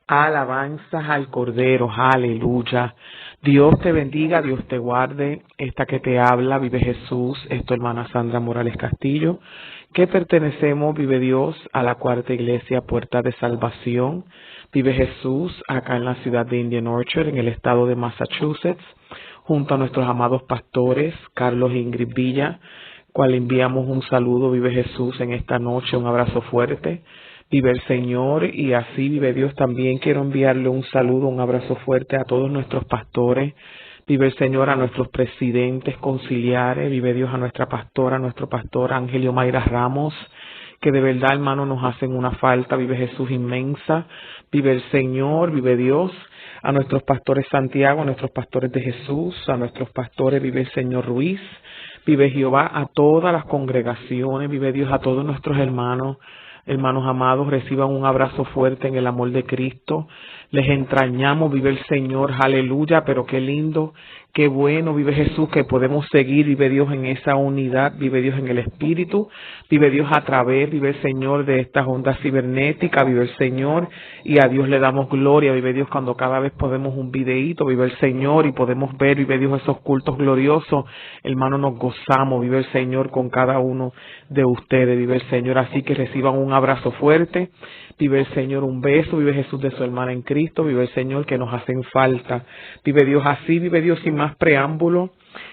Alabanzas al Cordero, aleluya. Dios te bendiga, Dios te guarde. Esta que te habla, Vive Jesús, es tu hermana Sandra Morales Castillo, que pertenecemos, Vive Dios, a la Cuarta Iglesia Puerta de Salvación. Vive Jesús, acá en la ciudad de Indian Orchard, en el estado de Massachusetts, junto a nuestros amados pastores, Carlos e Ingrid Villa, cual enviamos un saludo, Vive Jesús, en esta noche, un abrazo fuerte. Vive el Señor y así vive Dios. También quiero enviarle un saludo, un abrazo fuerte a todos nuestros pastores. Vive el Señor a nuestros presidentes conciliares. Vive Dios a nuestra pastora, a nuestro pastor Ángelio Mayra Ramos, que de verdad, hermano, nos hacen una falta. Vive Jesús inmensa. Vive el Señor, vive Dios. A nuestros pastores Santiago, a nuestros pastores de Jesús, a nuestros pastores, vive el Señor Ruiz. Vive Jehová a todas las congregaciones. Vive Dios a todos nuestros hermanos. Hermanos amados, reciban un abrazo fuerte en el amor de Cristo. Les entrañamos, vive el Señor, aleluya, pero qué lindo, qué bueno, vive Jesús, que podemos seguir, vive Dios en esa unidad, vive Dios en el Espíritu, vive Dios a través, vive el Señor de estas ondas cibernéticas, vive el Señor, y a Dios le damos gloria, vive Dios cuando cada vez podemos un videíto, vive el Señor, y podemos ver, vive Dios esos cultos gloriosos, hermano, nos gozamos, vive el Señor con cada uno de ustedes, vive el Señor, así que reciban un abrazo fuerte, vive el Señor un beso, vive Jesús de su hermana en Cristo, vive el Señor que nos hacen falta, vive Dios así, vive Dios sin más preámbulo.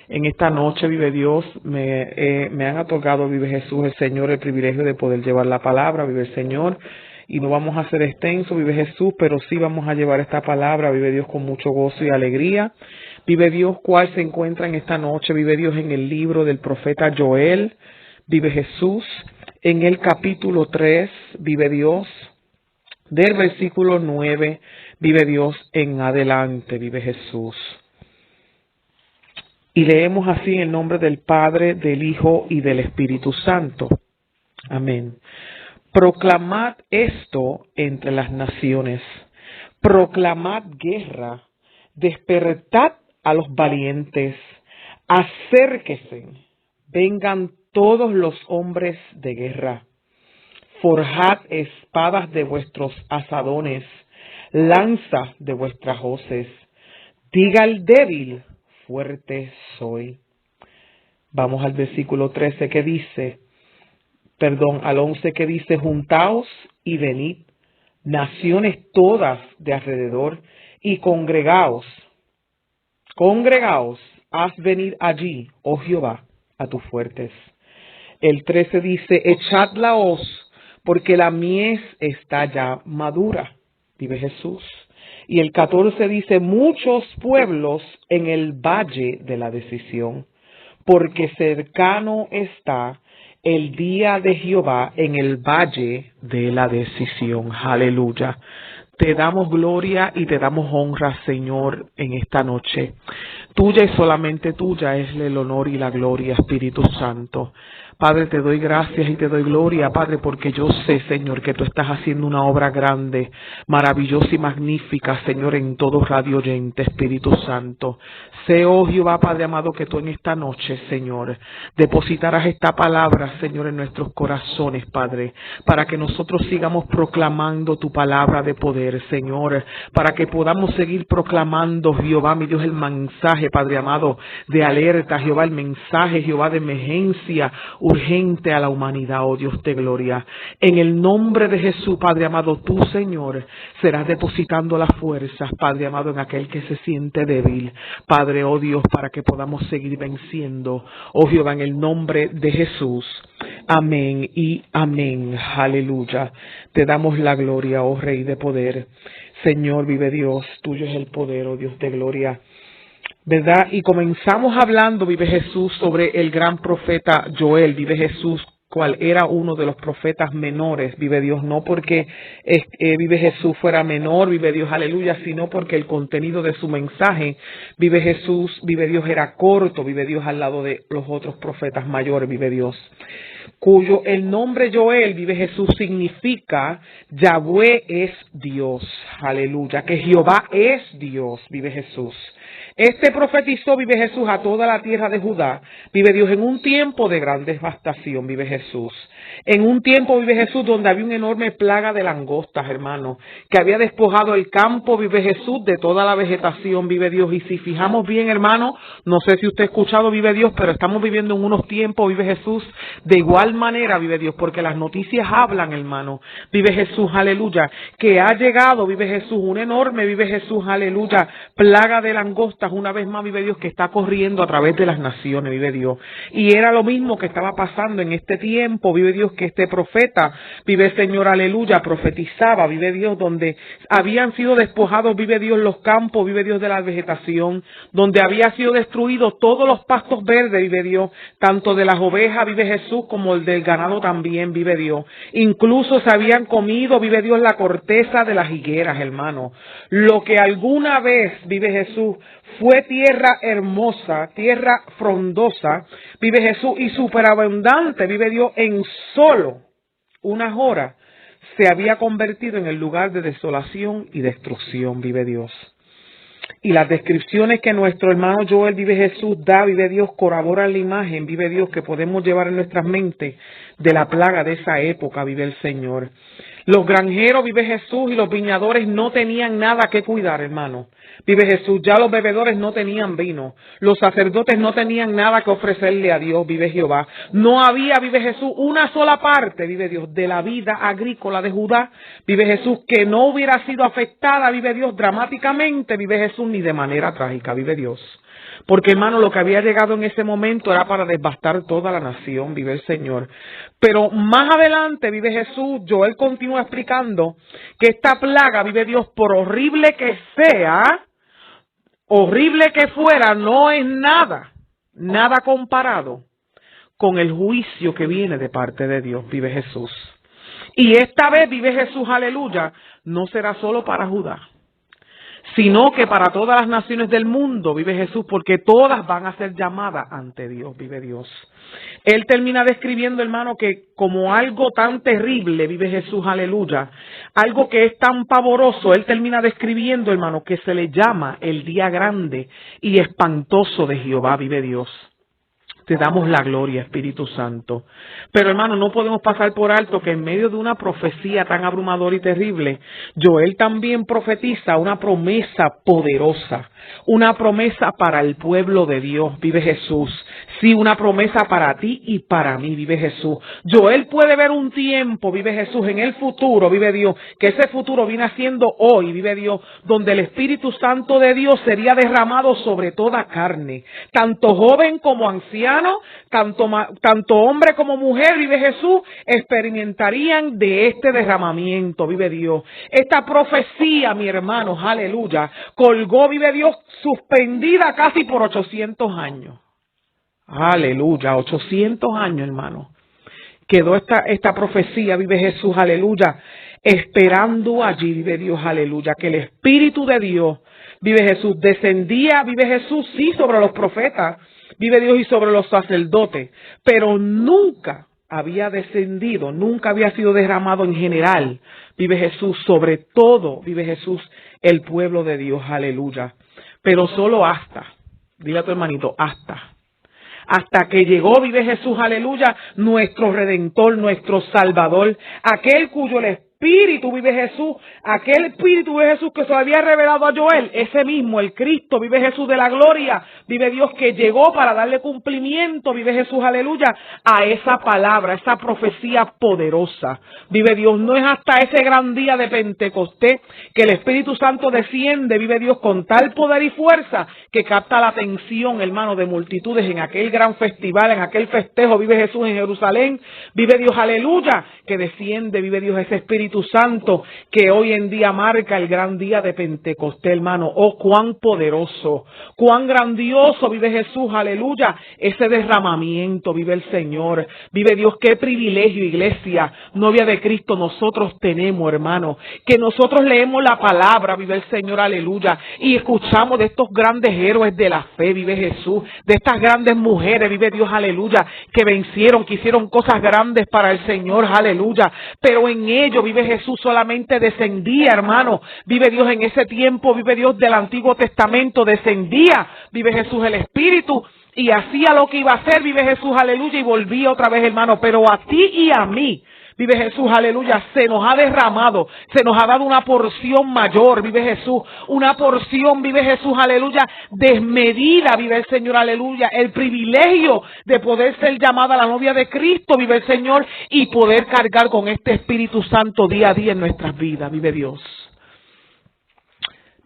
En esta noche, vive Dios, me han otorgado, vive Jesús, el Señor, el privilegio de poder llevar la palabra, vive el Señor, y no vamos a hacer extenso, vive Jesús, pero sí vamos a llevar esta palabra, vive Dios con mucho gozo y alegría. Vive Dios, cual se encuentra en esta noche, vive Dios en el libro del profeta Joel, vive Jesús, en el capítulo 3, vive Dios, del versículo 9, vive Dios en adelante, vive Jesús. Y leemos así en el nombre del Padre, del Hijo y del Espíritu Santo. Amén. Proclamad esto entre las naciones, proclamad guerra, despertad a los valientes, acérquense, vengan todos los hombres de guerra. Forjad espadas de vuestros asadones, lanzas de vuestras hoces. Diga el débil, fuerte soy. Vamos al versículo 13 que dice, al 11 que dice, juntaos y venid, naciones todas de alrededor, y congregaos, haz venir allí, oh Jehová, a tus fuertes. El 13 dice, echad la hoz, porque la mies está ya madura, vive Jesús. Y el 14 dice, muchos pueblos en el valle de la decisión, porque cercano está el día de Jehová en el valle de la decisión. Aleluya. Te damos gloria y te damos honra, Señor, en esta noche. Tuya y solamente tuya es el honor y la gloria, Espíritu Santo. Padre, te doy gracias y te doy gloria, Padre, porque yo sé, Señor, que tú estás haciendo una obra grande, maravillosa y magnífica, Señor, en todo radio oyente, Espíritu Santo. Sé, oh Jehová, Padre amado, que tú en esta noche, Señor, depositarás esta palabra, Señor, en nuestros corazones, Padre, para que nosotros sigamos proclamando tu palabra de poder, Señor, para que podamos seguir proclamando, Jehová, mi Dios, el mensaje, Padre amado, de alerta, Jehová, el mensaje, Jehová, de emergencia urgente a la humanidad, oh Dios de gloria. En el nombre de Jesús, Padre amado, tú, Señor, serás depositando las fuerzas, Padre amado, en aquel que se siente débil, Padre, oh Dios, para que podamos seguir venciendo, oh Jehová, en el nombre de Jesús. Amén y amén. Aleluya. Te damos la gloria, oh Rey de poder. Señor, vive Dios, tuyo es el poder, oh Dios de gloria. ¿Verdad? Y comenzamos hablando, vive Jesús, sobre el gran profeta Joel, vive Jesús, cual era uno de los profetas menores, vive Dios, no porque vive Jesús fuera menor, vive Dios, aleluya, sino porque el contenido de su mensaje, vive Jesús, vive Dios, era corto, vive Dios, al lado de los otros profetas mayores, vive Dios. Cuyo el nombre Joel, vive Jesús, significa Yahweh es Dios, aleluya, que Jehová es Dios, vive Jesús. Este profetizó, vive Jesús, a toda la tierra de Judá, vive Dios, en un tiempo de gran devastación, vive Jesús. En un tiempo, vive Jesús, donde había una enorme plaga de langostas, hermano, que había despojado el campo, vive Jesús, de toda la vegetación, vive Dios. Y si fijamos bien, hermano, no sé si usted ha escuchado, vive Dios, pero estamos viviendo en unos tiempos, vive Jesús, de igual manera, vive Dios, porque las noticias hablan, hermano, vive Jesús, aleluya, que ha llegado, vive Jesús, un enorme, vive Jesús, aleluya, plaga de langostas, una vez más, vive Dios, que está corriendo a través de las naciones, vive Dios. Y era lo mismo que estaba pasando en este tiempo, vive Dios, que este profeta, vive Señor, aleluya, profetizaba, vive Dios, donde habían sido despojados, vive Dios, los campos, vive Dios, de la vegetación, donde había sido destruido todos los pastos verdes, vive Dios, tanto de las ovejas, vive Jesús, como el del ganado también, vive Dios. Incluso se habían comido, vive Dios, la corteza de las higueras, hermano. Lo que alguna vez, vive Jesús, fue tierra hermosa, tierra frondosa, vive Jesús, y superabundante, vive Dios, en solo unas horas se había convertido en el lugar de desolación y destrucción, vive Dios. Y las descripciones que nuestro hermano Joel, vive Jesús, da, vive Dios, corroboran la imagen, vive Dios, que podemos llevar en nuestras mentes de la plaga de esa época, vive el Señor. Los granjeros, vive Jesús, y los viñadores no tenían nada que cuidar, hermano. Vive Jesús, ya los bebedores no tenían vino. Los sacerdotes no tenían nada que ofrecerle a Dios, vive Jehová. No había, vive Jesús, una sola parte, vive Dios, de la vida agrícola de Judá, vive Jesús, que no hubiera sido afectada, vive Dios, dramáticamente, vive Jesús, ni de manera trágica, vive Dios. Porque, hermano, lo que había llegado en ese momento era para devastar toda la nación, vive el Señor. Pero más adelante, vive Jesús, Joel continúa explicando que esta plaga, vive Dios, por horrible que sea, horrible que fuera, no es nada comparado con el juicio que viene de parte de Dios, vive Jesús. Y esta vez, vive Jesús, aleluya, no será solo para Judá, sino que para todas las naciones del mundo, vive Jesús, porque todas van a ser llamadas ante Dios, vive Dios. Él termina describiendo, hermano, que como algo tan terrible, vive Jesús, aleluya, algo que es tan pavoroso, él termina describiendo, hermano, que se le llama el día grande y espantoso de Jehová, vive Dios. Te damos la gloria, Espíritu Santo. Pero, hermano, no podemos pasar por alto que en medio de una profecía tan abrumadora y terrible, Joel también profetiza una promesa poderosa, una promesa para el pueblo de Dios, vive Jesús. Sí, una promesa para ti y para mí, vive Jesús. Joel puede ver un tiempo, vive Jesús, en el futuro, vive Dios, que ese futuro viene haciendo hoy, vive Dios, donde el Espíritu Santo de Dios sería derramado sobre toda carne, tanto joven como anciano, tanto hombre como mujer, vive Jesús, experimentarían de este derramamiento, vive Dios. Esta profecía, mi hermano, aleluya, colgó, vive Dios, suspendida casi por 800 años. Aleluya, 800 años, hermano. Quedó esta profecía, vive Jesús, aleluya, esperando allí, vive Dios, aleluya, que el Espíritu de Dios, vive Jesús, descendía, vive Jesús, sí, sobre los profetas, vive Dios, y sobre los sacerdotes, pero nunca había descendido, nunca había sido derramado en general, vive Jesús, sobre todo, vive Jesús, el pueblo de Dios, aleluya, pero solo hasta, dile a tu hermanito, hasta que llegó, vive Jesús, aleluya, nuestro Redentor, nuestro Salvador, aquel cuyo el Espíritu, vive Jesús, aquel Espíritu, vive Jesús, que se lo había revelado a Joel, ese mismo, el Cristo, vive Jesús de la gloria, vive Dios, que llegó para darle cumplimiento, vive Jesús, aleluya, a esa palabra, esa profecía poderosa, vive Dios. No es hasta ese gran día de Pentecostés que el Espíritu Santo desciende, vive Dios, con tal poder y fuerza que capta la atención, hermano, de multitudes en aquel gran festival, en aquel festejo, vive Jesús, en Jerusalén, vive Dios, aleluya, que desciende, vive Dios, ese Espíritu Santo que hoy en día marca el gran día de Pentecostés, hermano. Oh, cuán poderoso, cuán grandioso, vive Jesús, aleluya, ese derramamiento, vive el Señor, vive Dios. Qué privilegio, iglesia, novia de Cristo, nosotros tenemos, hermano, que nosotros leemos la palabra, vive el Señor, aleluya, y escuchamos de estos grandes héroes de la fe, vive Jesús, de estas grandes mujeres, vive Dios, aleluya, que vencieron, que hicieron cosas grandes para el Señor, aleluya, pero en ello, vive vive Jesús, solamente descendía, hermano. Vive Dios en ese tiempo, vive Dios del Antiguo Testamento, descendía, vive Jesús el Espíritu, y hacía lo que iba a hacer, vive Jesús, aleluya, y volvía otra vez, hermano. Pero a ti y a mí, vive Jesús, aleluya, se nos ha derramado, se nos ha dado una porción mayor, vive Jesús, una porción, vive Jesús, aleluya, desmedida, vive el Señor, aleluya, el privilegio de poder ser llamada la novia de Cristo, vive el Señor, y poder cargar con este Espíritu Santo día a día en nuestras vidas, vive Dios.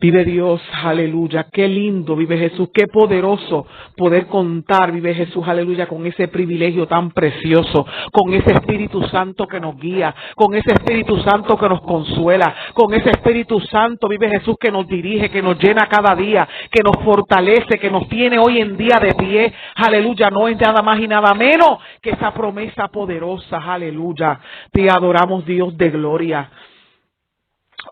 Vive Dios, aleluya, qué lindo, vive Jesús, qué poderoso poder contar, vive Jesús, aleluya, con ese privilegio tan precioso, con ese Espíritu Santo que nos guía, con ese Espíritu Santo que nos consuela, con ese Espíritu Santo, vive Jesús, que nos dirige, que nos llena cada día, que nos fortalece, que nos tiene hoy en día de pie, aleluya, no es nada más y nada menos que esa promesa poderosa, aleluya, te adoramos Dios de gloria.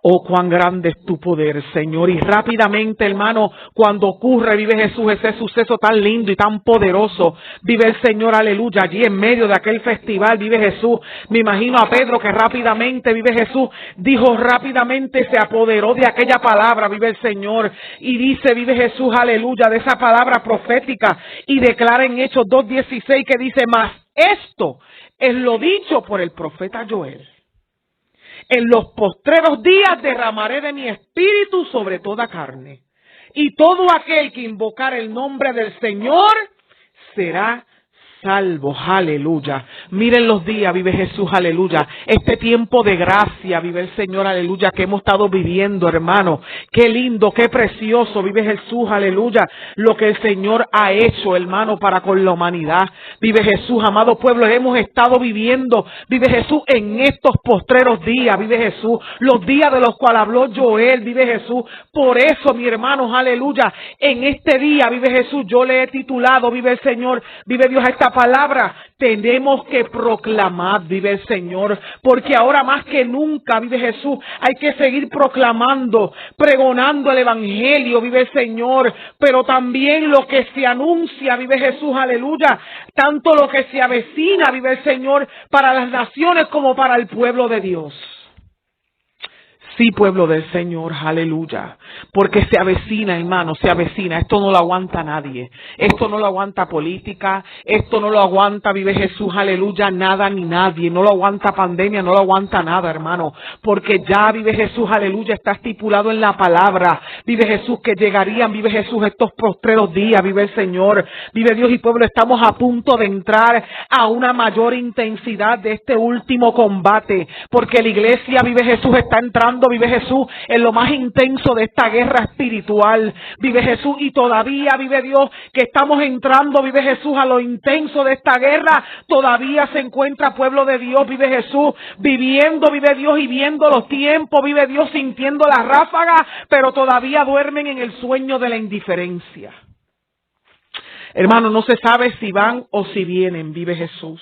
Oh, cuán grande es tu poder, Señor. Y rápidamente, hermano, cuando ocurre, vive Jesús, ese suceso tan lindo y tan poderoso, vive el Señor, aleluya, allí en medio de aquel festival, vive Jesús. Me imagino a Pedro que rápidamente, vive Jesús, dijo rápidamente, se apoderó de aquella palabra, vive el Señor. Y dice, vive Jesús, aleluya, de esa palabra profética, y declara en Hechos 2:16 que dice, mas esto es lo dicho por el profeta Joel. En los postreros días derramaré de mi espíritu sobre toda carne, y todo aquel que invocar el nombre del Señor será salvo, aleluya. Miren los días, vive Jesús, aleluya. Este tiempo de gracia, vive el Señor, aleluya, que hemos estado viviendo, hermano. Qué lindo, qué precioso, vive Jesús, aleluya. Lo que el Señor ha hecho, hermano, para con la humanidad. Vive Jesús, amado pueblo, hemos estado viviendo, vive Jesús, en estos postreros días, vive Jesús. Los días de los cuales habló Joel, vive Jesús. Por eso, mi hermano, aleluya, en este día, vive Jesús, yo le he titulado, vive el Señor, vive Dios, a esta palabra, tenemos que proclamar, vive el Señor, porque ahora más que nunca, vive Jesús, hay que seguir proclamando, pregonando el evangelio, vive el Señor, pero también lo que se anuncia, vive Jesús, aleluya, tanto lo que se avecina, vive el Señor, para las naciones como para el pueblo de Dios. Sí, pueblo del Señor, aleluya, porque se avecina, hermano, se avecina. Esto no lo aguanta nadie, esto no lo aguanta política, esto no lo aguanta, vive Jesús, aleluya, nada ni nadie, no lo aguanta pandemia, no lo aguanta nada, hermano, porque ya, vive Jesús, aleluya, está estipulado en la palabra, vive Jesús, que llegarían, vive Jesús, estos postreros días, vive el Señor, vive Dios y pueblo, estamos a punto de entrar a una mayor intensidad de este último combate, porque la iglesia, vive Jesús, está entrando, vive Jesús, en lo más intenso de esta guerra espiritual, vive Jesús, y todavía, vive Dios, que estamos entrando, vive Jesús, a lo intenso de esta guerra, todavía se encuentra pueblo de Dios, vive Jesús, viviendo, vive Dios, y viendo los tiempos, vive Dios, sintiendo las ráfagas, pero todavía duermen en el sueño de la indiferencia. Hermano, no se sabe si van o si vienen, vive Jesús.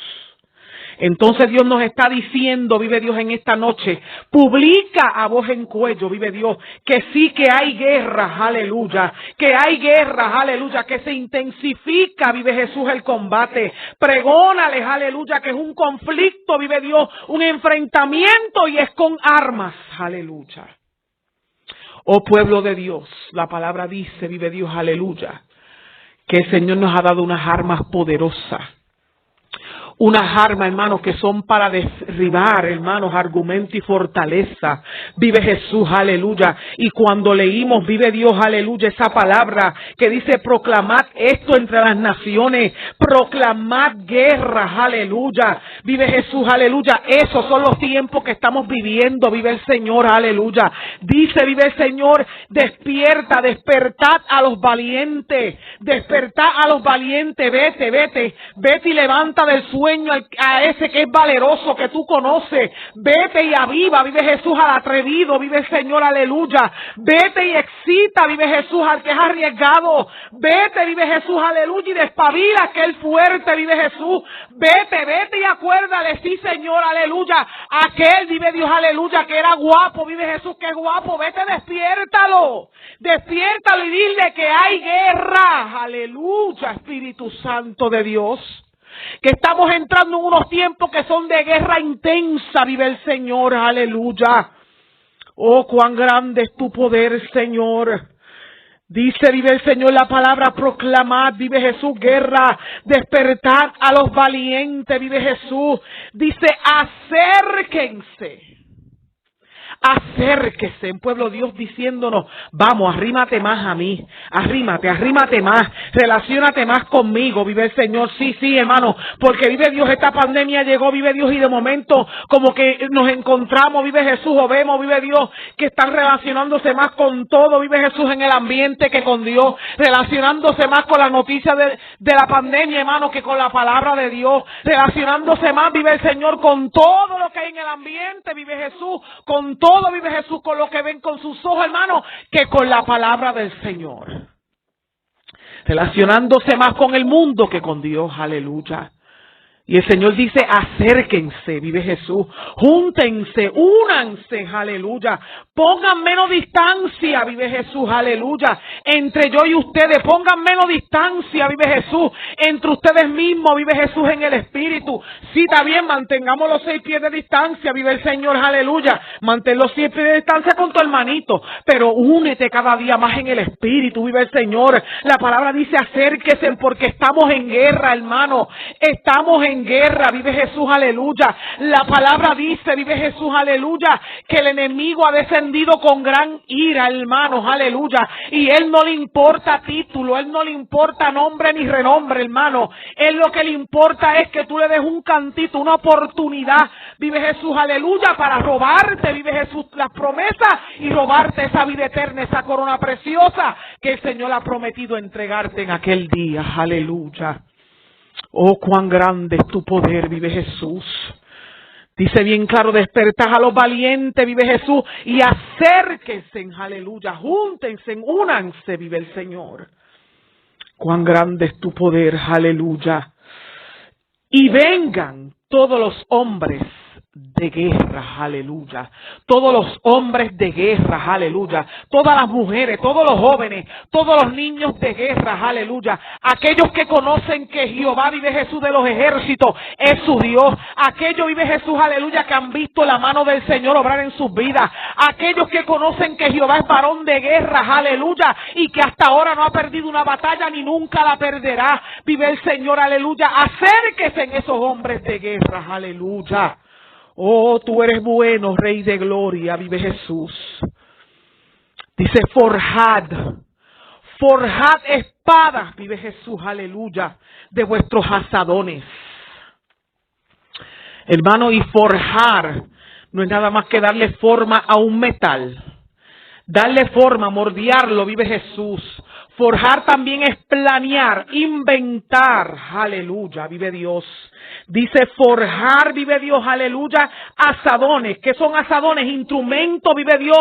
Entonces Dios nos está diciendo, vive Dios, en esta noche, publica a voz en cuello, vive Dios, que sí, que hay guerras, aleluya, que hay guerras, aleluya, que se intensifica, vive Jesús, el combate. Pregónales, aleluya, que es un conflicto, vive Dios, un enfrentamiento, y es con armas, aleluya. Oh pueblo de Dios, la palabra dice, vive Dios, aleluya, que el Señor nos ha dado unas armas poderosas. Unas armas, hermanos, que son para derribar, hermanos, argumento y fortaleza. Vive Jesús, aleluya. Y cuando leímos, vive Dios, aleluya, esa palabra que dice, proclamad esto entre las naciones, proclamad guerras, aleluya. Vive Jesús, aleluya. Esos son los tiempos que estamos viviendo, vive el Señor, aleluya. Dice, vive el Señor, despierta, despertad a los valientes, despertad a los valientes, vete y levanta del sueño a ese que es valeroso, que tú conoces, vete y aviva, vive Jesús, al atrevido, vive el Señor, aleluya, vete y excita, vive Jesús, al que es arriesgado, vete, vive Jesús, aleluya, y despabila aquel fuerte, vive Jesús, vete y acuérdale, sí Señor, aleluya, aquel, vive Dios, aleluya, que era guapo, vive Jesús, que es guapo, vete, despiértalo y dile que hay guerra, aleluya, Espíritu Santo de Dios. que estamos entrando en unos tiempos que son de guerra intensa, vive el Señor, aleluya. Oh, cuán grande es tu poder, Señor. Dice, vive el Señor, la palabra proclamad, vive Jesús, guerra, despertad a los valientes, vive Jesús. Dice, acérquense. Acérquese, en pueblo Dios diciéndonos, vamos, arrímate más a mí, arrímate más, relaciónate más conmigo, vive el Señor, sí, hermano, porque vive Dios, esta pandemia llegó, vive Dios, y de momento como que nos encontramos, vive Jesús, o vemos, vive Dios, que están relacionándose más con todo, vive Jesús, en el ambiente que con Dios, relacionándose más con la noticia de la pandemia, hermano, que con la palabra de Dios, relacionándose más, vive el Señor, con todo lo que hay en el ambiente, vive Jesús, con todo, vive Jesús, con lo que ven con sus ojos, hermano, que con la palabra del Señor. Relacionándose más con el mundo que con Dios, aleluya. Y el Señor dice, acérquense, vive Jesús, júntense, únanse, aleluya. Pongan menos distancia, vive Jesús, aleluya. Entre yo y ustedes, pongan menos distancia, vive Jesús. Entre ustedes mismos, vive Jesús en el Espíritu. Sí, está bien, mantengamos los 6 pies de distancia, vive el Señor, aleluya. Mantén los 6 pies de distancia con tu hermanito, pero únete cada día más en el Espíritu, vive el Señor. La palabra dice, acérquense, porque estamos en guerra, hermano. Estamos en guerra, vive Jesús, aleluya. La palabra dice, vive Jesús, aleluya, que el enemigo ha descendido con gran ira, hermanos, aleluya. Y él no le importa título, él no le importa nombre ni renombre, hermano. Él lo que le importa es que tú le des un cantito, una oportunidad, vive Jesús, aleluya, para robarte, vive Jesús, las promesas y robarte esa vida eterna, esa corona preciosa que el Señor ha prometido entregarte en aquel día, aleluya. Oh, cuán grande es tu poder, vive Jesús. Dice bien claro, despertad a los valientes, vive Jesús, y acérquense, aleluya, júntense, únanse, vive el Señor. Cuán grande es tu poder, aleluya. Y vengan todos los hombres de guerra, aleluya. Todos los hombres de guerra, aleluya. Todas las mujeres, todos los jóvenes, todos los niños de guerra, aleluya. Aquellos que conocen que Jehová, vive Jesús de los ejércitos, es su Dios. Aquellos, vive Jesús, aleluya, que han visto la mano del Señor obrar en sus vidas. Aquellos que conocen que Jehová es varón de guerra, aleluya, y que hasta ahora no ha perdido una batalla ni nunca la perderá. Vive el Señor, aleluya. Acérquese en esos hombres de guerra, aleluya. Oh, tú eres bueno, Rey de gloria, vive Jesús. Dice, forjad espadas, vive Jesús, aleluya, de vuestros asadones. Hermano, y forjar no es nada más que darle forma a un metal. Darle forma, moldearlo, vive Jesús. Forjar también es planear, inventar, aleluya, vive Dios. Dice forjar, vive Dios, aleluya, asadones. ¿Qué son asadones? Instrumentos, vive Dios,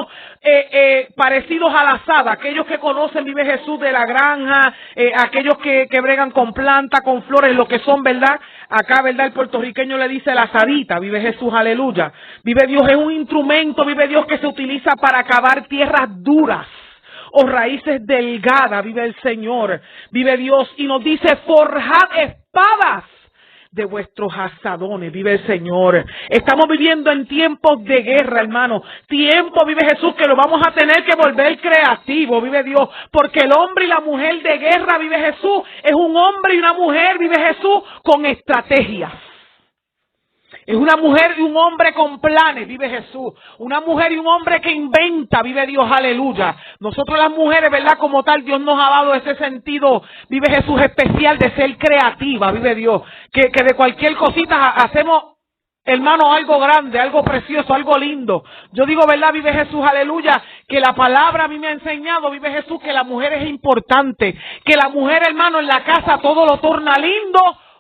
parecidos a la asada. Aquellos que conocen, vive Jesús, de la granja, aquellos que bregan con plantas, con flores, lo que son, ¿verdad? Acá, ¿verdad? El puertorriqueño le dice la asadita, vive Jesús, aleluya. Vive Dios, es un instrumento, vive Dios, que se utiliza para cavar tierras duras o raíces delgadas, vive el Señor, vive Dios, y nos dice forjad espadas de vuestros asadones, vive el Señor. Estamos viviendo en tiempos de guerra, hermano. Tiempo, vive Jesús, que lo vamos a tener que volver creativo, vive Dios. Porque el hombre y la mujer de guerra, vive Jesús, es un hombre y una mujer, vive Jesús, con estrategias. Es una mujer y un hombre con planes, vive Jesús. Una mujer y un hombre que inventa, vive Dios, aleluya. Nosotros las mujeres, ¿verdad? Como tal, Dios nos ha dado ese sentido, vive Jesús, especial de ser creativa, vive Dios. Que de cualquier cosita hacemos, hermano, algo grande, algo precioso, algo lindo. Yo digo, ¿verdad? Vive Jesús, aleluya, que la palabra a mí me ha enseñado, vive Jesús, que la mujer es importante. Que la mujer, hermano, en la casa todo lo torna lindo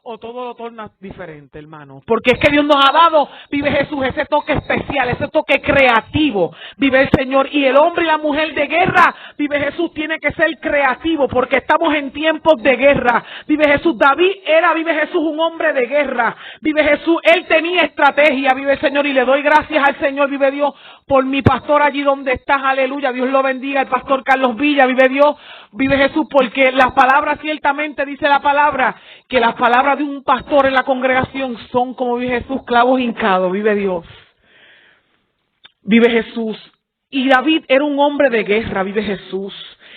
o todo lo torna diferente, hermano. Porque es que Dios nos ha dado, vive Jesús, ese toque especial, ese toque creativo, vive el Señor. Y el hombre y la mujer de guerra, vive Jesús, tiene que ser creativo, porque estamos en tiempos de guerra. Vive Jesús, David era, vive Jesús, un hombre de guerra. Vive Jesús, él tenía estrategia, vive el Señor, y le doy gracias al Señor, vive Dios, por mi pastor allí donde estás, aleluya. Dios lo bendiga, el pastor Carlos Villa, vive Dios, vive Jesús, porque las palabras, ciertamente dice la palabra, que las palabras de un pastor en la congregación son, como vive Jesús, clavos hincados, vive Dios. Vive Jesús. Y David era un hombre de guerra, vive Jesús.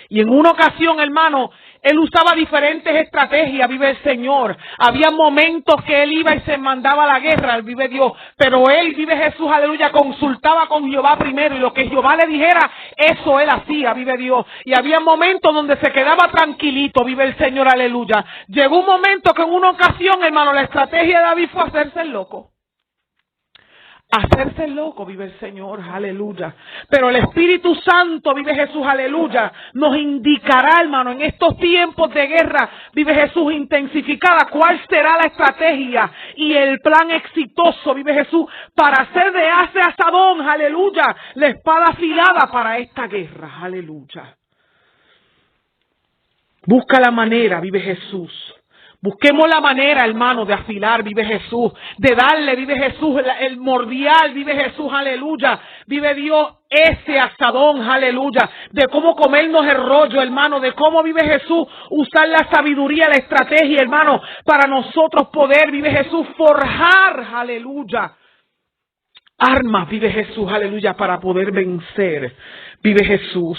Y en una ocasión, hermano, él usaba diferentes estrategias, vive el Señor. Había momentos que él iba y se mandaba a la guerra, vive Dios. Pero él, vive Jesús, aleluya, consultaba con Jehová primero. Y lo que Jehová le dijera, eso él hacía, vive Dios. Y había momentos donde se quedaba tranquilito, vive el Señor, aleluya. Llegó un momento que en una ocasión, hermano, la estrategia de David fue hacerse el loco. Hacerse loco, vive el Señor, aleluya. Pero el Espíritu Santo, vive Jesús, aleluya, nos indicará, hermano, en estos tiempos de guerra, vive Jesús, intensificada, cuál será la estrategia y el plan exitoso, vive Jesús, para hacer de Asadón, aleluya, la espada afilada para esta guerra, aleluya. Busca la manera, vive Jesús. Busquemos la manera, hermano, de afilar, vive Jesús, de darle, vive Jesús, el mordial, vive Jesús, aleluya, vive Dios, ese asadón, aleluya, de cómo comernos el rollo, hermano, de cómo vive Jesús, usar la sabiduría, la estrategia, hermano, para nosotros poder, vive Jesús, forjar, aleluya, armas, vive Jesús, aleluya, para poder vencer, vive Jesús.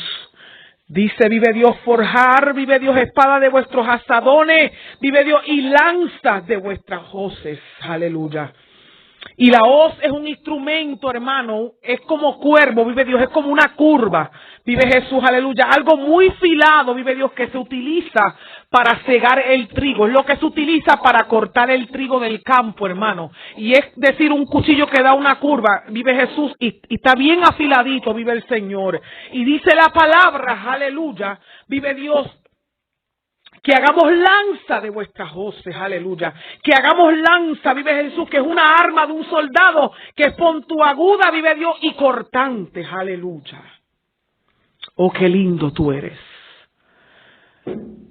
Dice, vive Dios, forjar, vive Dios, espada de vuestros asadones, vive Dios, y lanzas de vuestras hoces, aleluya. Y la hoz es un instrumento, hermano, es como cuervo, vive Dios, es como una curva, vive Jesús, aleluya. Algo muy filado, vive Dios, que se utiliza para cegar el trigo, es lo que se utiliza para cortar el trigo del campo, hermano. Y es decir, un cuchillo que da una curva, vive Jesús, y está bien afiladito, vive el Señor. Y dice la palabra, aleluya, vive Dios, que hagamos lanza de vuestras hoces, aleluya. Que hagamos lanza, vive Jesús, que es una arma de un soldado, que es puntiaguda, vive Dios, y cortante, aleluya. Oh, qué lindo tú eres.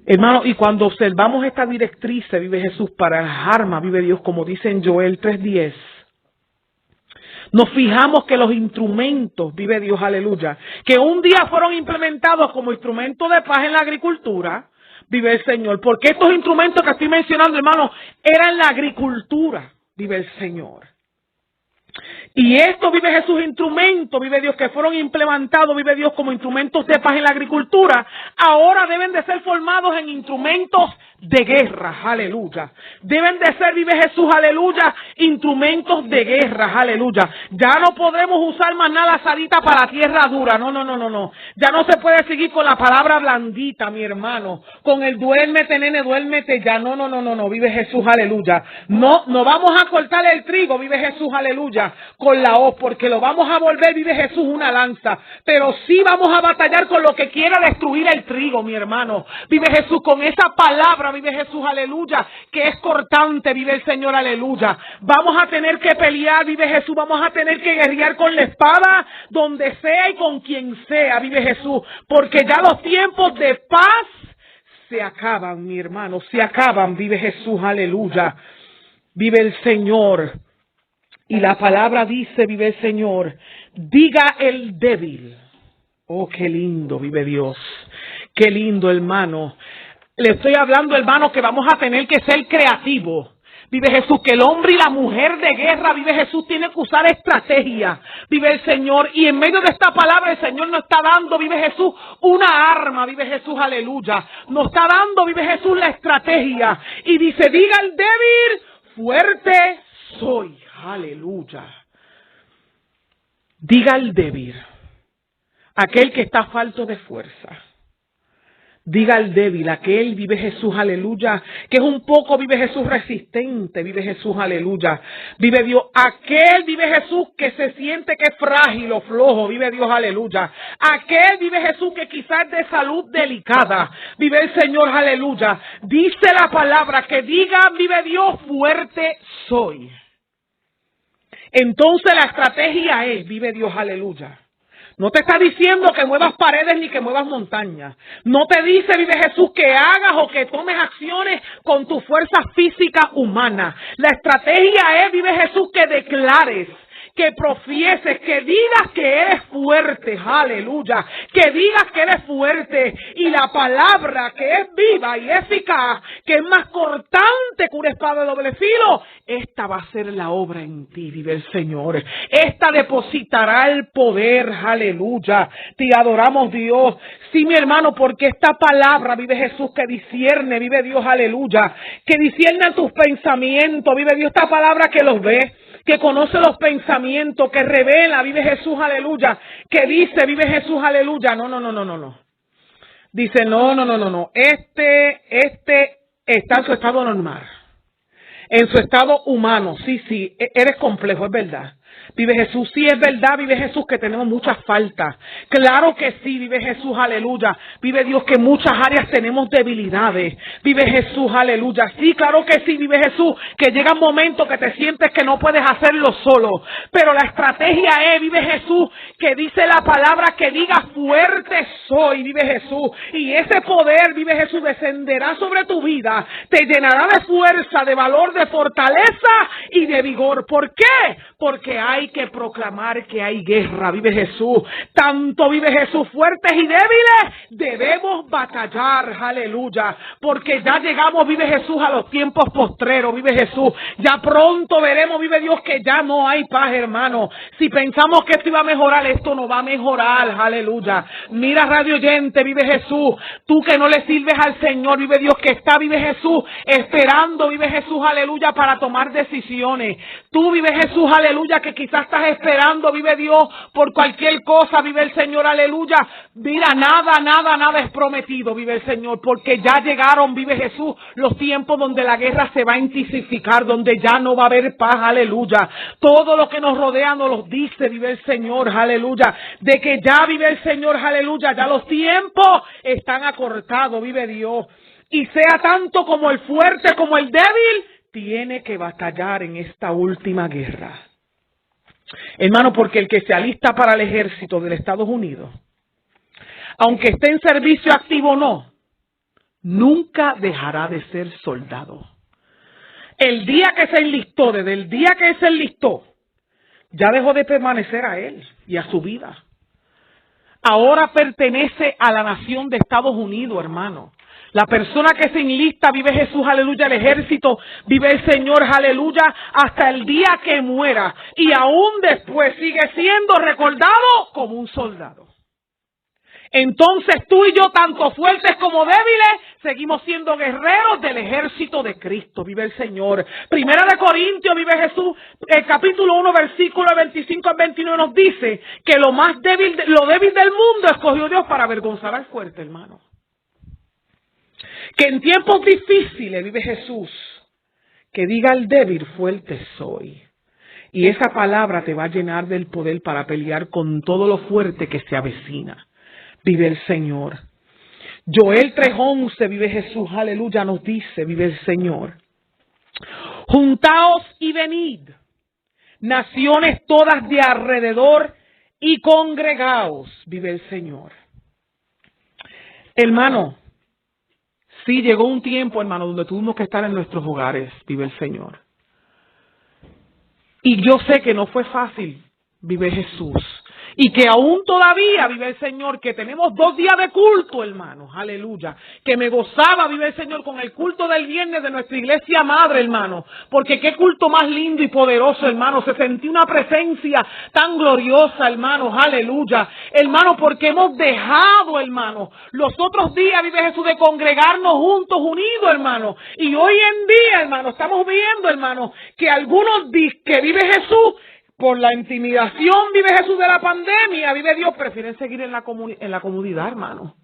Hermano, y cuando observamos esta directriz, vive Jesús, para las armas, vive Dios, como dice en Joel 3:10, nos fijamos que los instrumentos, vive Dios, aleluya, que un día fueron implementados como instrumentos de paz en la agricultura, vive el Señor, porque estos instrumentos que estoy mencionando, hermano, eran la agricultura, vive el Señor. Y esto, vive Jesús, instrumentos, vive Dios, que fueron implementados, vive Dios, como instrumentos de paz en la agricultura, ahora deben de ser formados en instrumentos de guerra, aleluya. Deben de ser, vive Jesús, aleluya, instrumentos de guerra, aleluya. Ya no podemos usar más nada asadita para tierra dura, no. Ya no se puede seguir con la palabra blandita, mi hermano, con el duérmete, nene, duérmete ya, no, vive Jesús, aleluya. No vamos a cortar el trigo, vive Jesús, aleluya, con la hoz, porque lo vamos a volver, vive Jesús, una lanza. Pero sí vamos a batallar con lo que quiera destruir el trigo, mi hermano. Vive Jesús, con esa palabra, vive Jesús, aleluya, que es cortante, vive el Señor, aleluya. Vamos a tener que pelear, vive Jesús, vamos a tener que guerrear con la espada, donde sea y con quien sea, vive Jesús, porque ya los tiempos de paz se acaban, mi hermano, se acaban, vive Jesús, aleluya. Vive el Señor. Y la palabra dice, vive el Señor, diga el débil. Oh, qué lindo, vive Dios. Qué lindo, hermano. Le estoy hablando, hermano, que vamos a tener que ser creativos. Vive Jesús, que el hombre y la mujer de guerra, vive Jesús, tiene que usar estrategia. Vive el Señor. Y en medio de esta palabra el Señor nos está dando, vive Jesús, una arma, vive Jesús, aleluya. Nos está dando, vive Jesús, la estrategia. Y dice, diga el débil, fuerte soy. Aleluya. Diga el débil, aquel que está falto de fuerza. Diga el débil, aquel, vive Jesús, aleluya, que es un poco, vive Jesús, resistente, vive Jesús, aleluya. Vive Dios, aquel, vive Jesús, que se siente que es frágil o flojo, vive Dios, aleluya. Aquel, vive Jesús, que quizás es de salud delicada, vive el Señor, aleluya. Dice la palabra que diga, vive Dios, fuerte soy. Entonces la estrategia es, vive Dios, aleluya. No te está diciendo que muevas paredes ni que muevas montañas. No te dice, vive Jesús, que hagas o que tomes acciones con tu fuerza física humana. La estrategia es, vive Jesús, que declares que profieses, que digas que eres fuerte, aleluya, que digas que eres fuerte y la palabra que es viva y eficaz, que es más cortante que una espada de doble filo, esta va a ser la obra en ti, vive el Señor. Esta depositará el poder, aleluya. Te adoramos, Dios. Sí, mi hermano, porque esta palabra, vive Jesús, que discierne, vive Dios, aleluya, que discierne tus pensamientos, vive Dios, esta palabra que los ve, que conoce los pensamientos, que revela, vive Jesús, aleluya, que dice, vive Jesús, aleluya. No. Dice, no. Este está en su estado normal, en su estado humano. Sí, eres complejo, es verdad. Vive Jesús, sí es verdad, vive Jesús, que tenemos muchas faltas. Claro que sí, vive Jesús, aleluya. Vive Dios, que en muchas áreas tenemos debilidades. Vive Jesús, aleluya. Sí, claro que sí, vive Jesús, que llega un momento que te sientes que no puedes hacerlo solo. Pero la estrategia es, vive Jesús, que dice la palabra, que diga fuerte soy, vive Jesús. Y ese poder, vive Jesús, descenderá sobre tu vida. Te llenará de fuerza, de valor, de fortaleza y de vigor. ¿Por qué? Porque hay que proclamar que hay guerra, vive Jesús. Tanto, vive Jesús, fuertes y débiles, debemos batallar, aleluya. Porque ya llegamos, vive Jesús, a los tiempos postreros, vive Jesús. Ya pronto veremos, vive Dios, que ya no hay paz, hermano. Si pensamos que esto iba a mejorar, esto no va a mejorar, aleluya. Mira, radio oyente, vive Jesús. Tú que no le sirves al Señor, vive Dios, que está, vive Jesús, esperando, vive Jesús, aleluya, para tomar decisiones. Tú, vive Jesús, aleluya, que quizás estás esperando, vive Dios, por cualquier cosa, vive el Señor, aleluya. Mira, nada es prometido, vive el Señor, porque ya llegaron, vive Jesús, los tiempos donde la guerra se va a intensificar, donde ya no va a haber paz, aleluya. Todo lo que nos rodea nos lo dice, vive el Señor, aleluya, de que ya, vive el Señor, aleluya, ya los tiempos están acortados, vive Dios. Y sea tanto como el fuerte como el débil, tiene que batallar en esta última guerra. Hermano, porque el que se alista para el ejército de los Estados Unidos, aunque esté en servicio activo o no, nunca dejará de ser soldado. El día que se enlistó, desde el día que se enlistó, ya dejó de permanecer a él y a su vida. Ahora pertenece a la nación de Estados Unidos, hermano. La persona que se enlista, vive Jesús, aleluya, el ejército, vive el Señor, aleluya, hasta el día que muera. Y aún después sigue siendo recordado como un soldado. Entonces tú y yo, tanto fuertes como débiles, seguimos siendo guerreros del ejército de Cristo, vive el Señor. Primera de Corintios, vive Jesús, el capítulo 1, versículo 25 al 29 nos dice que lo débil del mundo escogió Dios para avergonzar al fuerte, hermano. Que en tiempos difíciles, vive Jesús, que diga al débil, fuerte soy. Y esa palabra te va a llenar del poder para pelear con todo lo fuerte que se avecina. Vive el Señor. Joel 3:11, vive Jesús, aleluya, nos dice, vive el Señor. Juntaos y venid, naciones todas de alrededor, y congregaos, vive el Señor. Hermano, sí, llegó un tiempo, hermano, donde tuvimos que estar en nuestros hogares, vive el Señor. Y yo sé que no fue fácil, vive Jesús. Y que aún todavía, vive el Señor, que tenemos 2 días de culto, hermanos, aleluya. Que me gozaba, vive el Señor, con el culto del viernes de nuestra iglesia madre, hermano. Porque qué culto más lindo y poderoso, hermano. Se sentía una presencia tan gloriosa, hermanos, aleluya. Hermano, porque hemos dejado, hermano, los otros días, vive Jesús, de congregarnos juntos, unidos, hermano. Y hoy en día, hermano, estamos viendo, hermano, que algunos que vive Jesús, por la intimidación, vive Jesús, de la pandemia, vive Dios, prefieren seguir en la comodidad, hermano.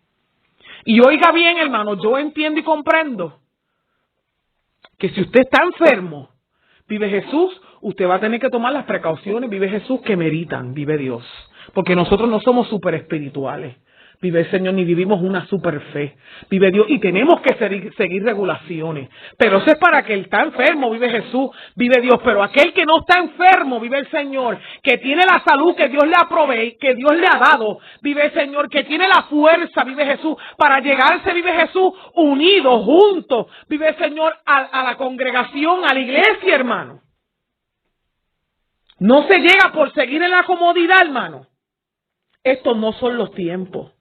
Y oiga bien, hermano, yo entiendo y comprendo que si usted está enfermo, vive Jesús, usted va a tener que tomar las precauciones, vive Jesús, que meritan, vive Dios. Porque nosotros no somos súper espirituales, vive el Señor, ni vivimos una super fe, vive Dios, y tenemos que seguir regulaciones. Pero eso es para que el está enfermo, vive Jesús, vive Dios. Pero aquel que no está enfermo, vive el Señor, que tiene la salud que Dios le ha proveído, que Dios le ha dado, vive el Señor, que tiene la fuerza, vive Jesús, para llegarse, vive Jesús, unidos, juntos, vive el Señor, a la congregación, a la iglesia, hermano. No se llega por seguir en la comodidad, hermano. Estos no son los tiempos.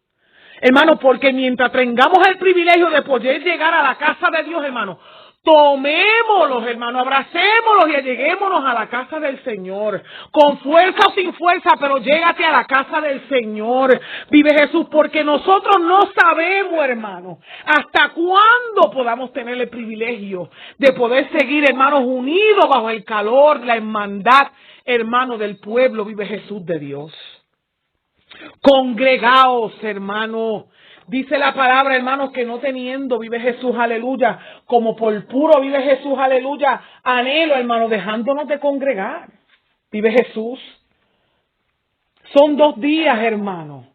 Hermano, porque mientras tengamos el privilegio de poder llegar a la casa de Dios, hermano, tomémoslos, hermano, abracémoslos y lleguémonos a la casa del Señor. Con fuerza o sin fuerza, pero llégate a la casa del Señor. Vive Jesús, porque nosotros no sabemos, hermano, hasta cuándo podamos tener el privilegio de poder seguir, hermanos, unidos bajo el calor, la hermandad, hermano, del pueblo, vive Jesús de Dios. Congregaos, hermano. Dice la palabra, hermanos, que no teniendo, vive Jesús, aleluya, como por puro, vive Jesús, aleluya, anhelo, hermano, dejándonos de congregar. Vive Jesús. Son 2 días, hermano.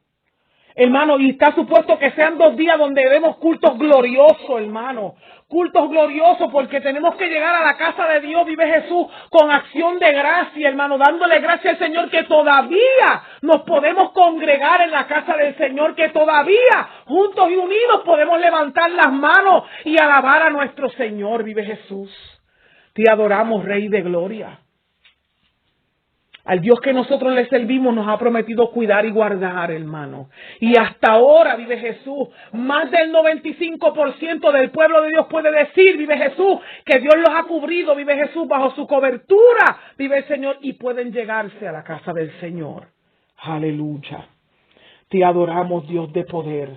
Hermano, y está supuesto que sean 2 días donde demos cultos gloriosos, hermano. Cultos gloriosos, porque tenemos que llegar a la casa de Dios, vive Jesús, con acción de gracia, hermano, dándole gracias al Señor que todavía nos podemos congregar en la casa del Señor, que todavía juntos y unidos podemos levantar las manos y alabar a nuestro Señor, vive Jesús. Te adoramos, Rey de Gloria. Al Dios que nosotros le servimos nos ha prometido cuidar y guardar, hermano. Y hasta ahora, vive Jesús, más del 95% del pueblo de Dios puede decir, vive Jesús, que Dios los ha cubrido, vive Jesús, bajo su cobertura, vive el Señor, y pueden llegarse a la casa del Señor. Aleluya. Te adoramos, Dios de poder.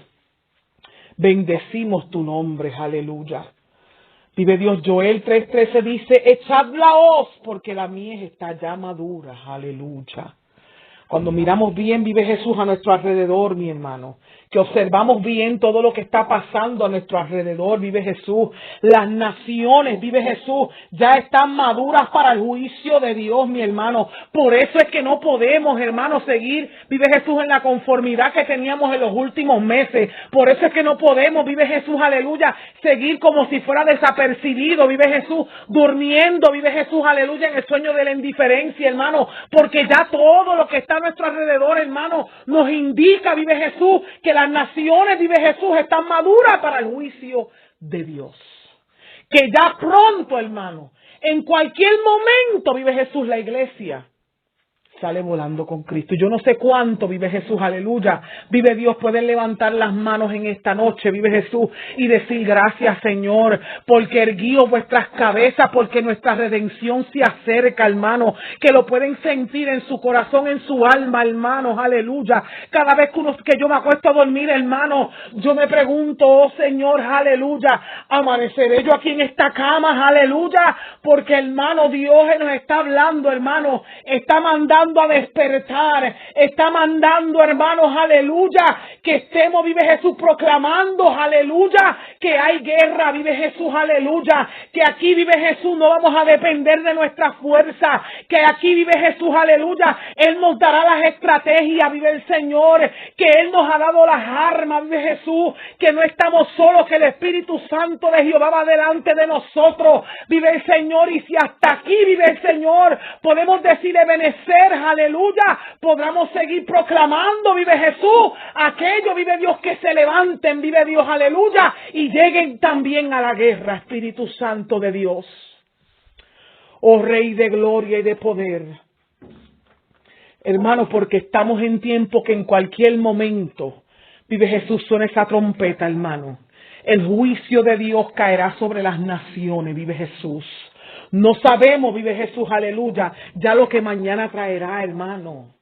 Bendecimos tu nombre, aleluya. Vive Dios, Joel 3:13 dice, echad la hoz porque la mies está ya madura, aleluya. Cuando miramos bien, vive Jesús a nuestro alrededor, mi hermano, que observamos bien todo lo que está pasando a nuestro alrededor, vive Jesús. Las naciones, vive Jesús, ya están maduras para el juicio de Dios, mi hermano. Por eso es que no podemos, hermano, seguir, vive Jesús, en la conformidad que teníamos en los últimos meses. Por eso es que no podemos, vive Jesús, aleluya, seguir como si fuera desapercibido, vive Jesús, durmiendo, vive Jesús, aleluya, en el sueño de la indiferencia, hermano, porque ya todo lo que está a nuestro alrededor, hermano, nos indica, vive Jesús, que las naciones, vive Jesús, están maduras para el juicio de Dios. Que ya pronto, hermano, en cualquier momento, vive Jesús, la iglesia sale volando con Cristo. Yo no sé cuánto, vive Jesús, aleluya, vive Dios, pueden levantar las manos en esta noche, vive Jesús, y decir gracias, Señor, porque erguíos vuestras cabezas, porque nuestra redención se acerca, hermano, que lo pueden sentir en su corazón, en su alma, hermanos, aleluya. Cada vez que yo me acuesto a dormir, hermano, yo me pregunto, oh Señor, aleluya, amaneceré yo aquí en esta cama, aleluya, porque, hermano, Dios nos está hablando, hermano, está mandando a despertar, está mandando, hermanos, aleluya, que estemos, vive Jesús, proclamando, aleluya, que hay guerra, vive Jesús, aleluya, que aquí, vive Jesús, no vamos a depender de nuestra fuerza, que aquí, vive Jesús, aleluya, Él nos dará las estrategias, vive el Señor, que Él nos ha dado las armas, vive Jesús, que no estamos solos, que el Espíritu Santo de Jehová va delante de nosotros, vive el Señor, y si hasta aquí, vive el Señor, podemos decir Ebenecer, aleluya, podamos seguir proclamando, vive Jesús, aquello, vive Dios, que se levanten, vive Dios, aleluya, y lleguen también a la guerra, Espíritu Santo de Dios. Oh Rey de gloria y de poder, hermanos, porque estamos en tiempo que en cualquier momento, vive Jesús, suena esa trompeta, hermano. El juicio de Dios caerá sobre las naciones, vive Jesús. No sabemos, vive Jesús, aleluya, ya lo que mañana traerá, hermano.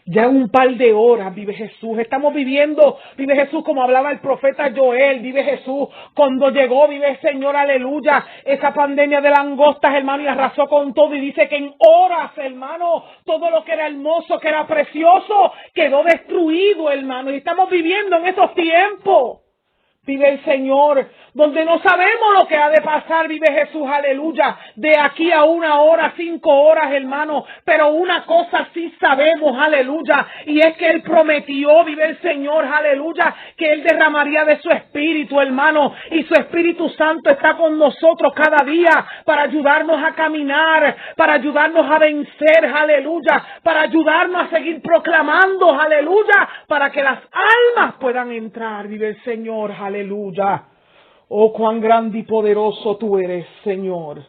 Ya en un par de horas, vive Jesús. Estamos viviendo, vive Jesús, como hablaba el profeta Joel, vive Jesús. Cuando llegó, vive el Señor, aleluya, esa pandemia de langostas, hermano, y arrasó con todo. Y dice que en horas, hermano, todo lo que era hermoso, que era precioso, quedó destruido, hermano. Y estamos viviendo en esos tiempos. Vive el Señor, donde no sabemos lo que ha de pasar, vive Jesús, aleluya, de aquí a 1 hora, 5 horas, hermano, pero una cosa sí sabemos, aleluya, y es que Él prometió, vive el Señor, aleluya, que Él derramaría de su Espíritu, hermano, y su Espíritu Santo está con nosotros cada día para ayudarnos a caminar, para ayudarnos a vencer, aleluya, para ayudarnos a seguir proclamando, aleluya, para que las almas puedan entrar, vive el Señor, aleluya. Oh, cuán grande y poderoso tú eres, Señor.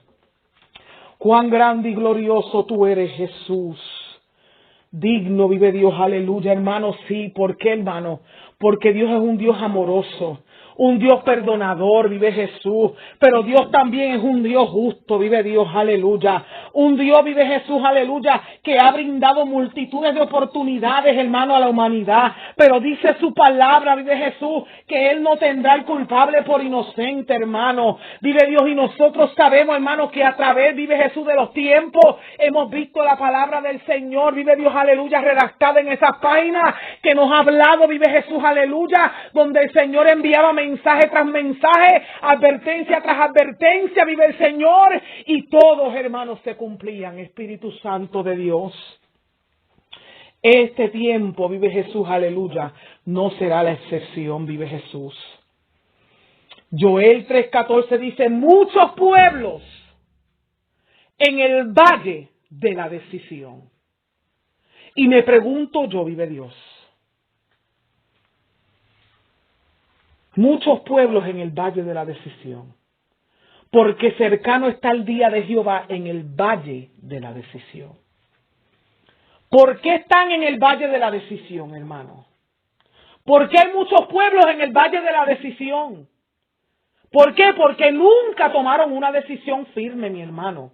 Cuán grande y glorioso tú eres, Jesús. Digno vive Dios, aleluya, hermano. Sí, ¿por qué, hermano? Porque Dios es un Dios amoroso, un Dios perdonador, vive Jesús. Pero Dios también es un Dios justo, vive Dios, aleluya. Un Dios, vive Jesús, aleluya, que ha brindado multitudes de oportunidades, hermano, a la humanidad. Pero dice su palabra, vive Jesús, que Él no tendrá el culpable por inocente, hermano. Vive Dios, y nosotros sabemos, hermano, que a través, vive Jesús, de los tiempos, hemos visto la palabra del Señor, vive Dios, aleluya, redactada en esas páginas que nos ha hablado, vive Jesús, aleluya, donde el Señor enviaba mensaje tras mensaje, advertencia tras advertencia, vive el Señor, y todos, hermanos, se cumplían. Espíritu Santo de Dios, este tiempo, vive Jesús, aleluya, no será la excepción, vive Jesús. Joel 3:14 dice, muchos pueblos en el valle de la decisión. Y me pregunto yo, vive Dios, muchos pueblos en el valle de la decisión, porque cercano está el día de Jehová en el valle de la decisión. ¿Por qué están en el valle de la decisión, hermano? ¿Por qué hay muchos pueblos en el valle de la decisión? ¿Por qué? Porque nunca tomaron una decisión firme, mi hermano.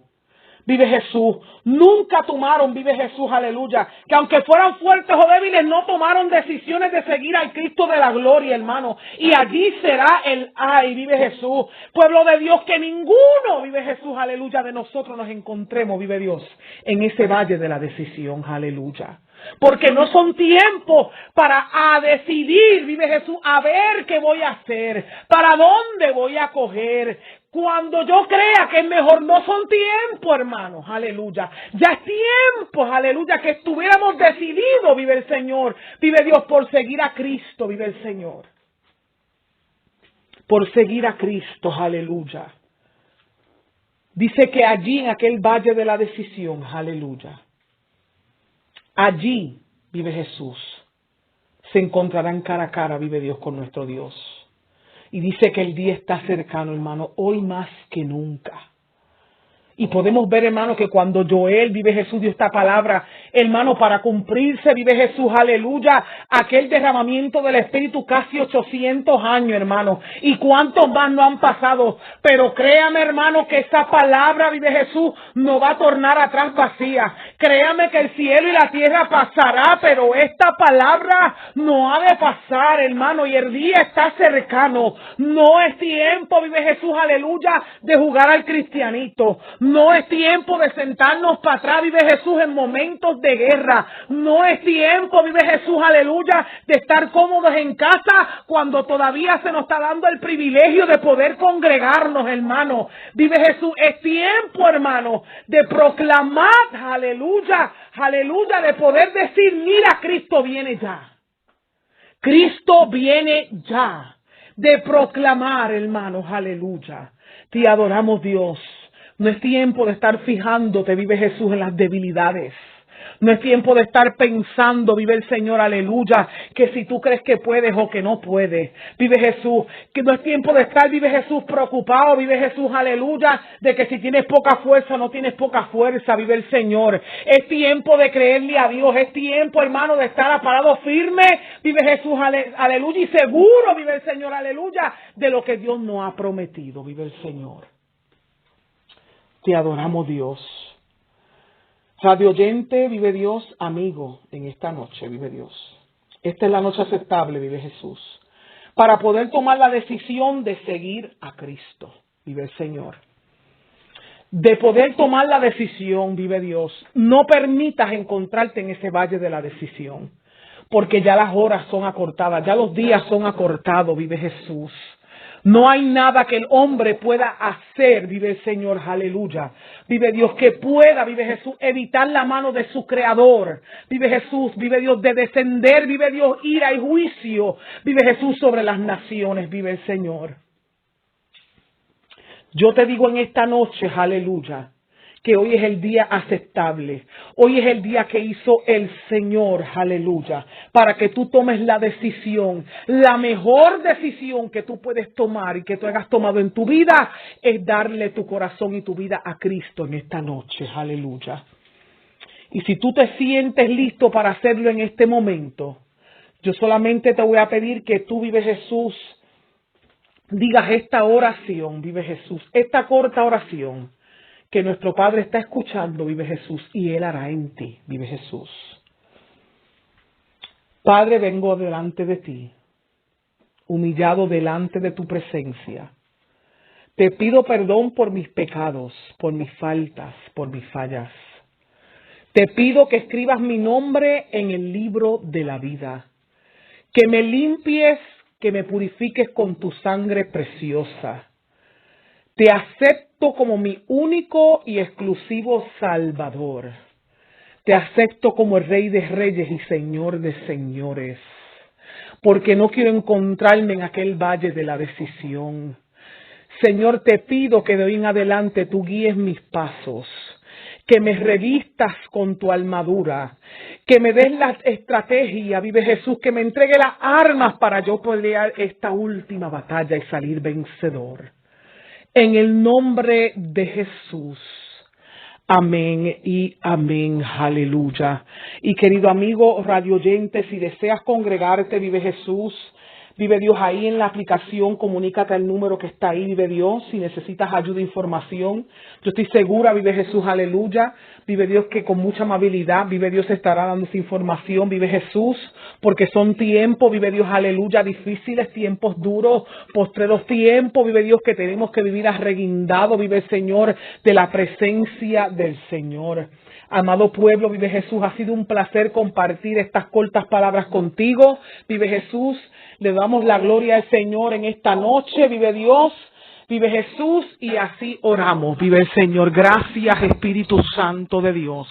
Vive Jesús. Nunca tomaron, vive Jesús, aleluya, que aunque fueran fuertes o débiles, no tomaron decisiones de seguir al Cristo de la gloria, hermano. Y allí será el ay, vive Jesús. Pueblo de Dios, que ninguno, vive Jesús, aleluya, de nosotros nos encontremos, vive Dios, en ese valle de la decisión, aleluya. Porque no son tiempos para decidir, vive Jesús, a ver qué voy a hacer, para dónde voy a coger. Cuando yo crea que es mejor, no son tiempos, hermanos, aleluya. Ya es tiempo, aleluya, que estuviéramos decididos, vive el Señor, vive Dios, por seguir a Cristo, vive el Señor. Por seguir a Cristo, aleluya. Dice que allí en aquel valle de la decisión, aleluya, allí, vive Jesús, se encontrarán cara a cara, vive Dios, con nuestro Dios. Y dice que el día está cercano, hermano, hoy más que nunca. Y podemos ver, hermano, que cuando Joel, vive Jesús, dio esta palabra, hermano, para cumplirse, vive Jesús, aleluya, aquel derramamiento del Espíritu, casi 800 años, hermano. ¿Y cuántos más no han pasado? Pero créame, hermano, que esa palabra, vive Jesús, no va a tornar atrás vacía. Créame que el cielo y la tierra pasará, pero esta palabra no ha de pasar, hermano, y el día está cercano. No es tiempo, vive Jesús, aleluya, de jugar al cristianito. No es tiempo de sentarnos para atrás, vive Jesús, en momentos de guerra. No es tiempo, vive Jesús, aleluya, de estar cómodos en casa cuando todavía se nos está dando el privilegio de poder congregarnos, hermano. Vive Jesús, es tiempo, hermano, de proclamar, aleluya, aleluya, de poder decir, mira, Cristo viene ya. Cristo viene ya. De proclamar, hermanos, aleluya. Te adoramos, Dios. No es tiempo de estar fijándote, vive Jesús, en las debilidades. No es tiempo de estar pensando, vive el Señor, aleluya, que si tú crees que puedes o que no puedes. Vive Jesús, que no es tiempo de estar, vive Jesús, preocupado, vive Jesús, aleluya, de que si tienes poca fuerza o no tienes poca fuerza, vive el Señor. Es tiempo de creerle a Dios, es tiempo, hermano, de estar parado firme, vive Jesús, aleluya, y seguro, vive el Señor, aleluya, de lo que Dios nos ha prometido, vive el Señor. Te adoramos, Dios. Radio oyente, vive Dios, amigo, en esta noche, vive Dios. Esta es la noche aceptable, vive Jesús, para poder tomar la decisión de seguir a Cristo, vive el Señor. De poder tomar la decisión, vive Dios. No permitas encontrarte en ese valle de la decisión, porque ya las horas son acortadas, ya los días son acortados, vive Jesús. No hay nada que el hombre pueda hacer, vive el Señor, aleluya. Vive Dios, que pueda, vive Jesús, evitar la mano de su Creador. Vive Jesús, vive Dios, de descender, vive Dios, ira y juicio. Vive Jesús sobre las naciones, vive el Señor. Yo te digo en esta noche, aleluya, que hoy es el día aceptable. Hoy es el día que hizo el Señor, aleluya, para que tú tomes la decisión. La mejor decisión que tú puedes tomar y que tú hayas tomado en tu vida es darle tu corazón y tu vida a Cristo en esta noche, aleluya. Y si tú te sientes listo para hacerlo en este momento, yo solamente te voy a pedir que tú, Vive Jesús, digas esta oración, Vive Jesús, esta corta oración que nuestro Padre está escuchando, Vive Jesús, y Él hará en ti, Vive Jesús. Padre, vengo delante de ti, humillado delante de tu presencia. Te pido perdón por mis pecados, por mis faltas, por mis fallas. Te pido que escribas mi nombre en el libro de la vida, que me limpies, que me purifiques con tu sangre preciosa. Te acepto como mi único y exclusivo Salvador. Te acepto como el Rey de Reyes y Señor de Señores, porque no quiero encontrarme en aquel valle de la decisión. Señor, te pido que de hoy en adelante tú guíes mis pasos, que me revistas con tu armadura, que me des la estrategia, Vive Jesús, que me entregue las armas para yo pelear esta última batalla y salir vencedor. En el nombre de Jesús. Amén y amén. Aleluya. Y querido amigo radio oyente, si deseas congregarte, Vive Jesús, Vive Dios, ahí en la aplicación, comunícate al número que está ahí, Vive Dios, si necesitas ayuda e información. Yo estoy segura, Vive Jesús, aleluya, Vive Dios, que con mucha amabilidad, Vive Dios estará dando esa información, Vive Jesús, porque son tiempos, Vive Dios, aleluya, difíciles, tiempos duros, postreros tiempos, Vive Dios, que tenemos que vivir arreguindados, Vive el Señor, de la presencia del Señor. Amado pueblo, Vive Jesús, ha sido un placer compartir estas cortas palabras contigo, Vive Jesús. Le damos la gloria al Señor en esta noche, Vive Dios, Vive Jesús, y así oramos, Vive el Señor. Gracias, Espíritu Santo de Dios.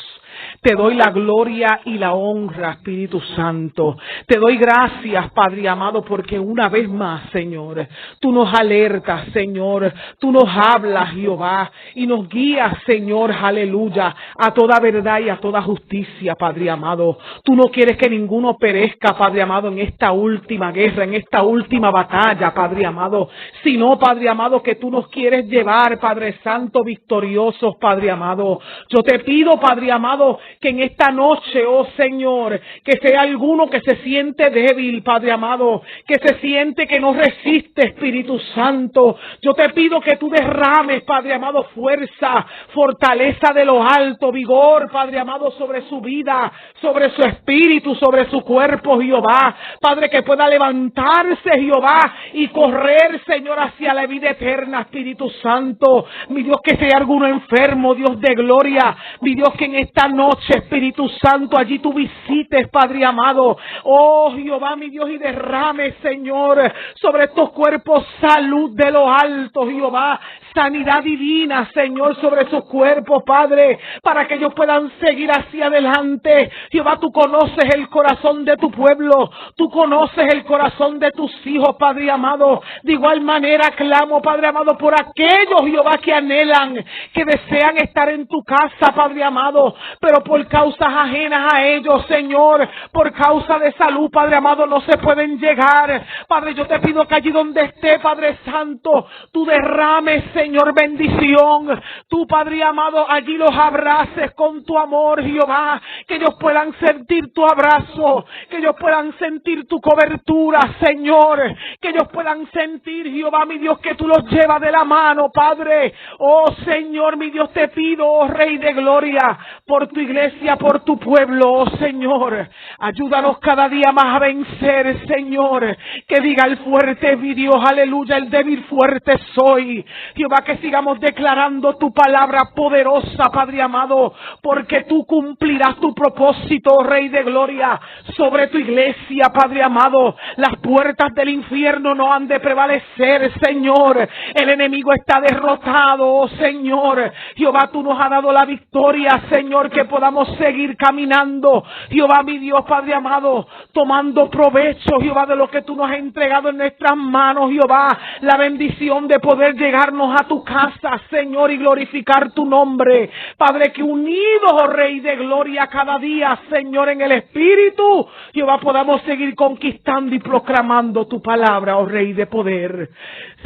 Te doy la gloria y la honra, Espíritu Santo. Te doy gracias, Padre amado, porque una vez más, Señor, tú nos alertas, Señor, tú nos hablas, Jehová, y nos guías, Señor, aleluya, a toda verdad y a toda justicia, Padre amado. Tú no quieres que ninguno perezca, Padre amado, en esta última guerra, en esta última batalla, Padre amado, sino, Padre amado, que tú nos quieres llevar, Padre Santo, victoriosos, Padre amado. Yo te pido, Padre amado, que en esta noche, oh Señor, que sea alguno que se siente débil, Padre amado, que se siente que no resiste, Espíritu Santo. Yo te pido que tú derrames, Padre amado, fuerza, fortaleza de lo alto, vigor, Padre amado, sobre su vida, sobre su espíritu, sobre su cuerpo, Jehová. Padre, que pueda levantarse, Jehová, y correr, Señor, hacia la vida eterna, Espíritu Santo. Mi Dios, que sea alguno enfermo, Dios de gloria, mi Dios, que en esta noche, Espíritu Santo, allí tú visites, Padre amado, oh Jehová, mi Dios, y derrame, Señor, sobre estos cuerpos salud de lo alto, Jehová, sanidad divina, Señor, sobre sus cuerpos, Padre, para que ellos puedan seguir hacia adelante. Jehová, tú conoces el corazón de tu pueblo, tú conoces el corazón de tus hijos, Padre amado. De igual manera clamo, Padre amado, por aquellos, Jehová, que anhelan, que desean estar en tu casa, Padre amado, pero por causas ajenas a ellos, Señor, por causa de salud, Padre amado, no se pueden llegar. Padre, yo te pido que allí donde esté, Padre Santo, tú derrames, Señor, bendición. Tú, Padre amado, allí los abraces con tu amor, Jehová, que ellos puedan sentir tu abrazo, que ellos puedan sentir tu cobertura, Señor, que ellos puedan sentir, Jehová, mi Dios, que tú los llevas de la mano, Padre. Oh, Señor, mi Dios, te pido, oh Rey de Gloria, por tu iglesia, por tu pueblo, oh Señor. Ayúdanos cada día más a vencer, Señor. Que diga el fuerte, mi Dios, aleluya, el débil fuerte soy. Jehová, que sigamos declarando tu palabra poderosa, Padre amado, porque tú cumplirás tu propósito, oh Rey de Gloria, sobre tu iglesia, Padre amado. Las puertas del infierno no han de prevalecer, Señor. El enemigo está derrotado, oh Señor. Jehová, tú nos has dado la victoria, Señor, que podamos seguir caminando, Jehová, mi Dios, Padre amado, tomando provecho, Jehová, de lo que tú nos has entregado en nuestras manos, Jehová, la bendición de poder llegarnos a tu casa, Señor, y glorificar tu nombre. Padre, que unidos, oh Rey de Gloria, cada día, Señor, en el Espíritu, Jehová, podamos seguir conquistando y proclamando tu palabra, oh Rey de poder.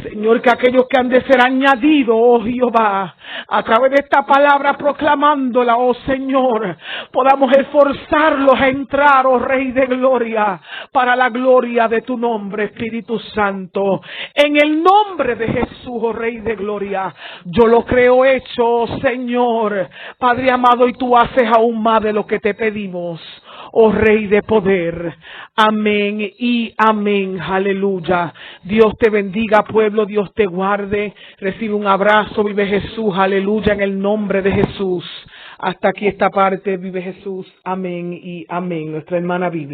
Señor, que aquellos que han de ser añadidos, oh Jehová, a través de esta palabra proclamándola, oh Señor, podamos esforzarlos a entrar, oh Rey de Gloria, para la gloria de tu nombre, Espíritu Santo. En el nombre de Jesús, oh Rey de Gloria, yo lo creo hecho, Señor, Padre amado, y tú haces aún más de lo que te pedimos, oh Rey de poder. Amén y amén. Aleluya. Dios te bendiga, pueblo. Dios te guarde. Recibe un abrazo. Vive Jesús. Aleluya. En el nombre de Jesús. Hasta aquí esta parte. Vive Jesús. Amén y amén. Nuestra hermana Vivi.